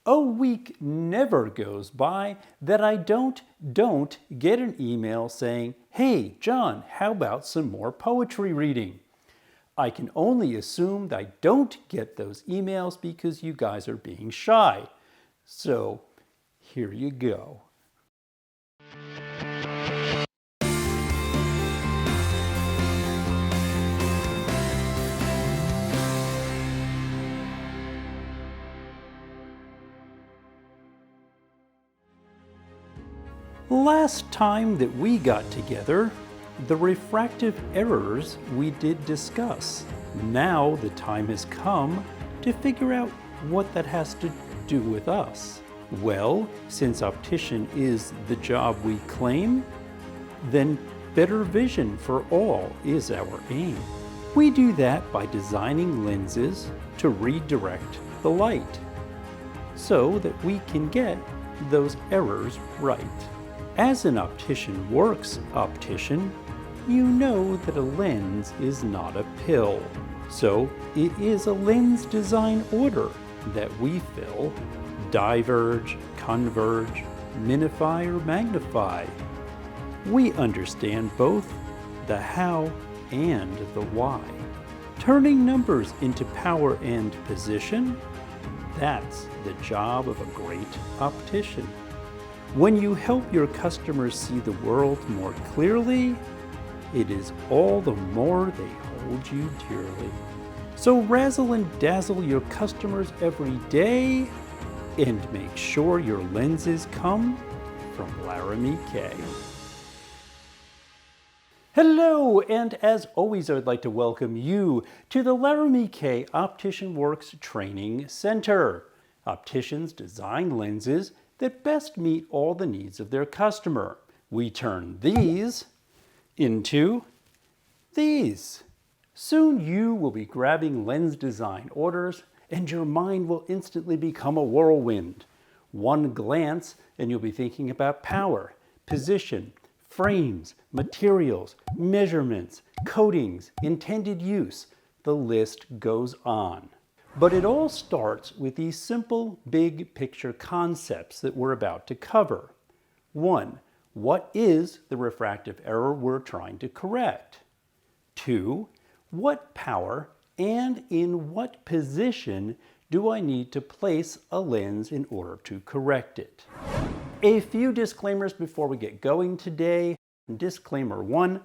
A week never goes by that I don't get an email saying, "Hey, John, how about some more poetry reading?" I can only assume that I don't get those emails because you guys are being shy. So here you go. Last time that we got together, the refractive errors we did discuss. Now the time has come to figure out what that has to do with us. Well, since optician is the job we claim, then better vision for all is our aim. We do that by designing lenses to redirect the light so that we can get those errors right. As an optician works optician, you know that a lens is not a pill. So it is a lens design order that we fill: diverge, converge, minify, or magnify. We understand both the how and the why. Turning numbers into power and position, that's the job of a great optician. When you help your customers see the world more clearly, it is all the more they hold you dearly. So razzle and dazzle your customers every day and make sure your lenses come from Laramy-K. Hello, and as always, I would like to welcome you to the Laramy-K Optician Works Training Center. Opticians design lenses that best meet all the needs of their customer. We turn these into these. Soon you will be grabbing lens design orders and your mind will instantly become a whirlwind. One glance and you'll be thinking about power, position, frames, materials, measurements, coatings, intended use. The list goes on. But it all starts with these simple big picture concepts that we're about to cover. 1. What is the refractive error we're trying to correct? 2. What power and in what position do I need to place a lens in order to correct it? A few disclaimers before we get going today. Disclaimer 1,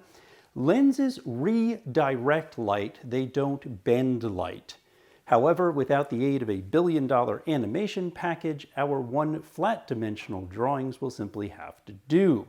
lenses redirect light, they don't bend light. However, without the aid of a billion-dollar animation package, our one flat dimensional drawings will simply have to do.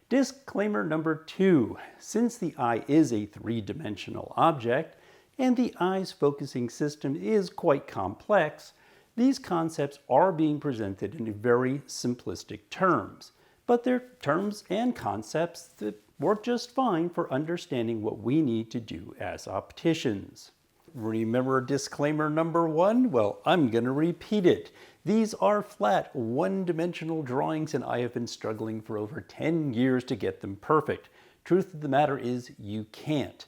Disclaimer number 2, since the eye is a three-dimensional object and the eye's focusing system is quite complex, these concepts are being presented in very simplistic terms, but they're terms and concepts that work just fine for understanding what we need to do as opticians. Remember disclaimer number 1? Well, I'm going to repeat it. These are flat, one-dimensional drawings, and I have been struggling for over 10 years to get them perfect. Truth of the matter is, you can't.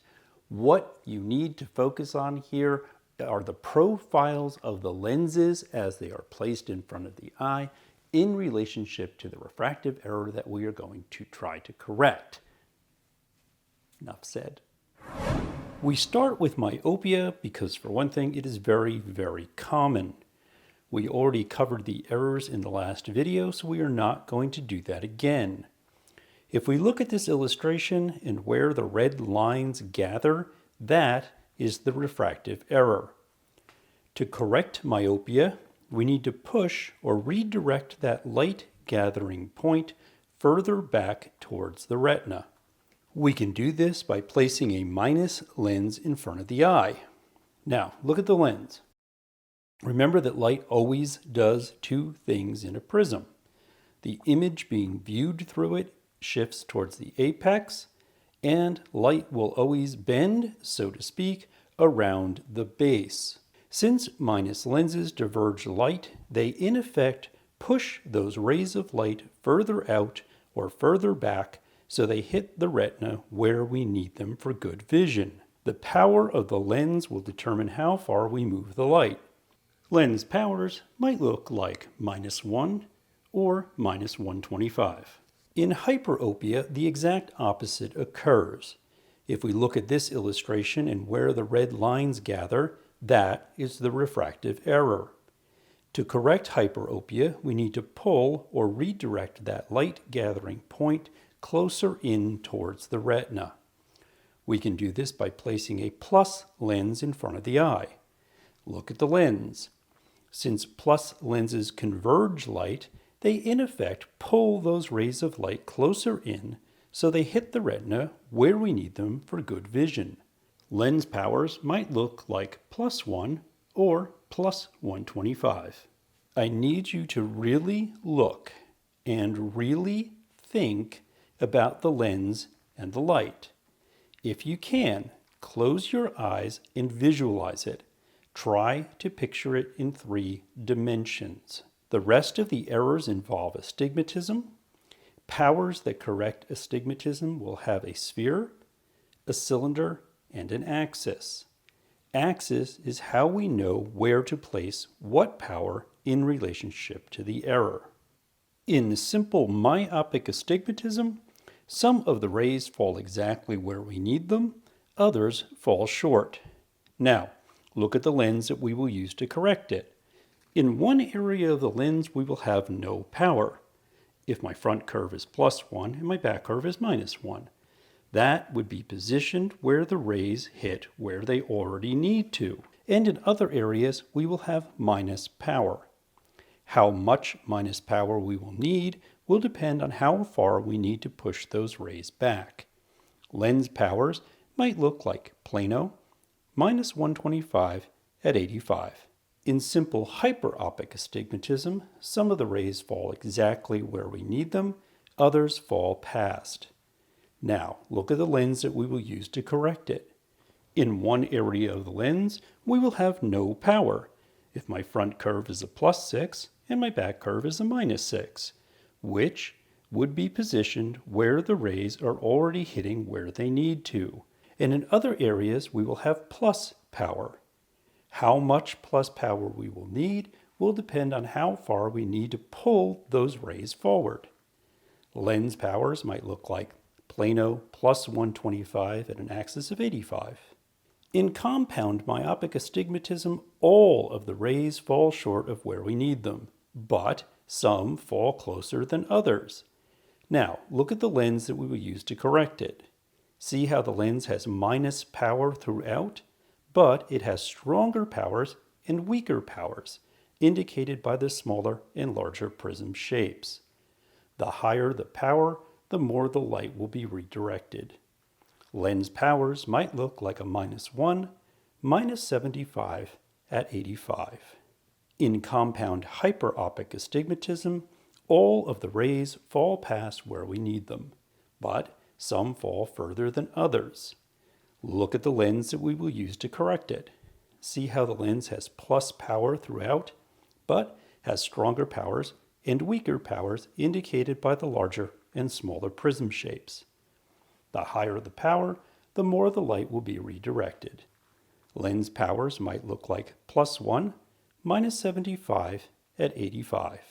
What you need to focus on here are the profiles of the lenses as they are placed in front of the eye in relationship to the refractive error that we are going to try to correct. Enough said. We start with myopia because, for one thing, it is very, very common. We already covered the errors in the last video, so we are not going to do that again. If we look at this illustration and where the red lines gather, that is the refractive error. To correct myopia, we need to push or redirect that light gathering point further back towards the retina. We can do this by placing a minus lens in front of the eye. Now, look at the lens. Remember that light always does two things in a prism. The image being viewed through it shifts towards the apex, and light will always bend, so to speak, around the base. Since minus lenses diverge light, they in effect push those rays of light further out or further back so they hit the retina where we need them for good vision. The power of the lens will determine how far we move the light. Lens powers might look like -1 or -125. In hyperopia, the exact opposite occurs. If we look at this illustration and where the red lines gather, that is the refractive error. To correct hyperopia, we need to pull or redirect that light gathering point closer in towards the retina. We can do this by placing a plus lens in front of the eye. Look at the lens. Since plus lenses converge light, they in effect pull those rays of light closer in so they hit the retina where we need them for good vision. Lens powers might look like +1 or +125. I need you to really look and really think about the lens and the light. If you can, close your eyes and visualize it. Try to picture it in 3 dimensions. The rest of the errors involve astigmatism. Powers that correct astigmatism will have a sphere, a cylinder, and an axis. Axis is how we know where to place what power in relationship to the error. In simple myopic astigmatism, some of the rays fall exactly where we need them, others fall short. Now, look at the lens that we will use to correct it. In one area of the lens, we will have no power. If my front curve is +1 and my back curve is -1, that would be positioned where the rays hit where they already need to. And in other areas, we will have minus power. How much minus power we will need will depend on how far we need to push those rays back. Lens powers might look like plano, -125 at 85. In simple hyperopic astigmatism, some of the rays fall exactly where we need them, others fall past. Now, look at the lens that we will use to correct it. In one area of the lens, we will have no power if my front curve is a +6 and my back curve is a -6, which would be positioned where the rays are already hitting where they need to. And in other areas, we will have plus power. How much plus power we will need will depend on how far we need to pull those rays forward. Lens powers might look like plano +125 at an axis of 85. In compound myopic astigmatism, all of the rays fall short of where we need them, but some fall closer than others. Now, look at the lens that we will use to correct it. See how the lens has minus power throughout, but it has stronger powers and weaker powers, indicated by the smaller and larger prism shapes. The higher the power, the more the light will be redirected. Lens powers might look like a -1, -75 at 85. In compound hyperopic astigmatism, all of the rays fall past where we need them, but some fall further than others. Look at the lens that we will use to correct it. See how the lens has plus power throughout, but has stronger powers and weaker powers indicated by the larger and smaller prism shapes. The higher the power, the more the light will be redirected. Lens powers might look like +1, -75 at 85.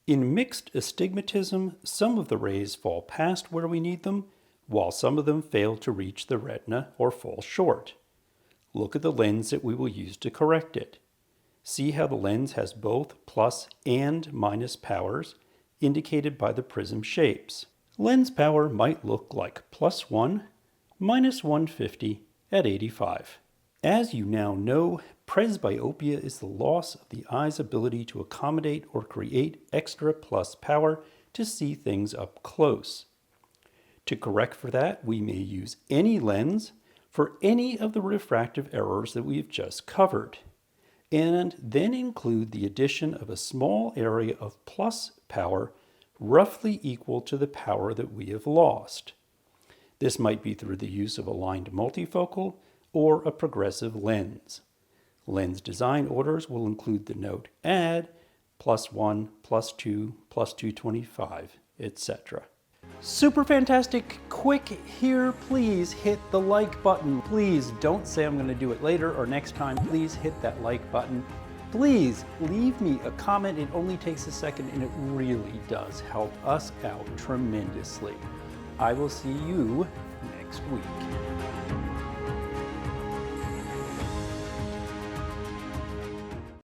In mixed astigmatism, some of the rays fall past where we need them, while some of them fail to reach the retina or fall short. Look at the lens that we will use to correct it. See how the lens has both plus and minus powers, indicated by the prism shapes. Lens power might look like +1, -150 at 85. As you now know, presbyopia is the loss of the eye's ability to accommodate or create extra plus power to see things up close. To correct for that, we may use any lens for any of the refractive errors that we've just covered, and then include the addition of a small area of plus power roughly equal to the power that we have lost. This might be through the use of aligned multifocal or a progressive lens. Lens design orders will include the note add, +1, +2, +225, etc. Super fantastic, quick here. Please hit the like button. Please don't say I'm going to do it later or next time. Please hit that like button. Please leave me a comment. It only takes a second and it really does help us out tremendously. I will see you next week.